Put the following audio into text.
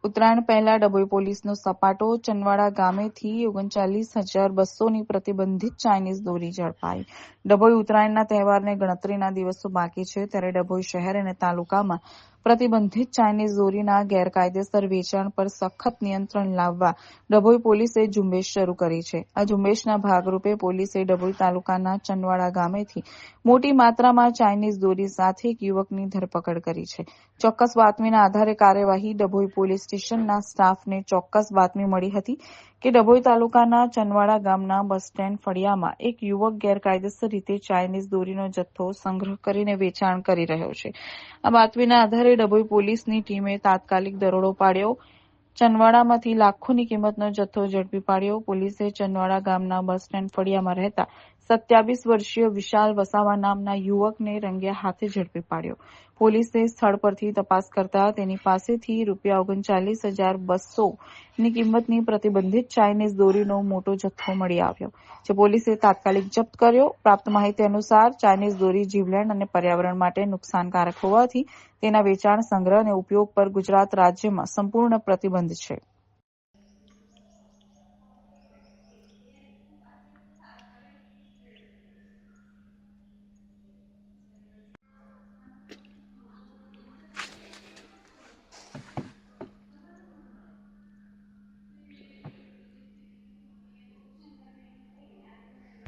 ઉત્તરાયણ પહેલા ડભોઈ પોલીસનો સપાટો. ચંદવાડા ગામેથી 39,200ની પ્રતિબંધિત ચાઇનીઝ દોરી ઝડપાઈ. ડભોઈ ઉત્તરાયણના તહેવારને ગણતરીના દિવસો બાકી છે, ત્યારે ડભોઈ શહેર અને તાલુકામાં પ્રતિબંધિત ચાઇનીઝ દોરીના ગેરકાયદેસર વેચાણ પર સખત નિયંત્રણ લાવવા ડભોઈ પોલીસે ઝુંબેશ શરૂ કરી છે. આ ઝુંબેશના ભાગરૂપે પોલીસે ડભોઈ તાલુકાના ચંદવાડા ગામેથી મોટી માત્રામાં ચાઇનીઝ દોરી સાથે એક યુવકની ધરપકડ કરી છે. ચોક્કસ બાતમીના આધારે કાર્યવાહી. ડભોઈ પોલીસ સ્ટેશનના સ્ટાફને ચોક્કસ બાતમી મળી હતી કે ડભોઈ તાલુકાના ચંદવાડા ગામના બસ સ્ટેન્ડ ફળિયામાં એક યુવક ગેરકાયદેસર રીતે ચાઇનીઝ દોરીનો જથ્થો સંગ્રહ કરીને વેચાણ કરી રહ્યો છે. આ બાતમીના આધારે ડભોઈ પોલીસની ટીમે તાત્કાલિક દરોડો પાડ્યો. ચંદવાડામાંથી લાખોની કિંમતનો જથ્થો ઝડપી પાડ્યો. પોલીસે ચંદવાડા ગામના બસ સ્ટેન્ડ ફળિયામાં રહેતા 27 વર્ષીય વિશાલ વસાવા નામના યુવકને રંગે હાથે ઝડપી પાડ્યો. પોલીસે સ્થળ પરથી તપાસ કરતા તેની પાસેથી ₹39,200ની કિંમતની પ્રતિબંધિત ચાઇનીઝ દોરીનો મોટો જથ્થો મળી આવ્યો, જે પોલીસે તાત્કાલિક જપ્ત કર્યો. પ્રાપ્ત માહિતી અનુસાર ચાઇનીઝ દોરી જીવલેણ અને પર્યાવરણ માટે નુકસાનકારક હોવાથી તેના વેચાણ, સંગ્રહ અને ઉપયોગ પર ગુજરાત રાજ્યમાં સંપૂર્ણ પ્રતિબંધ છે.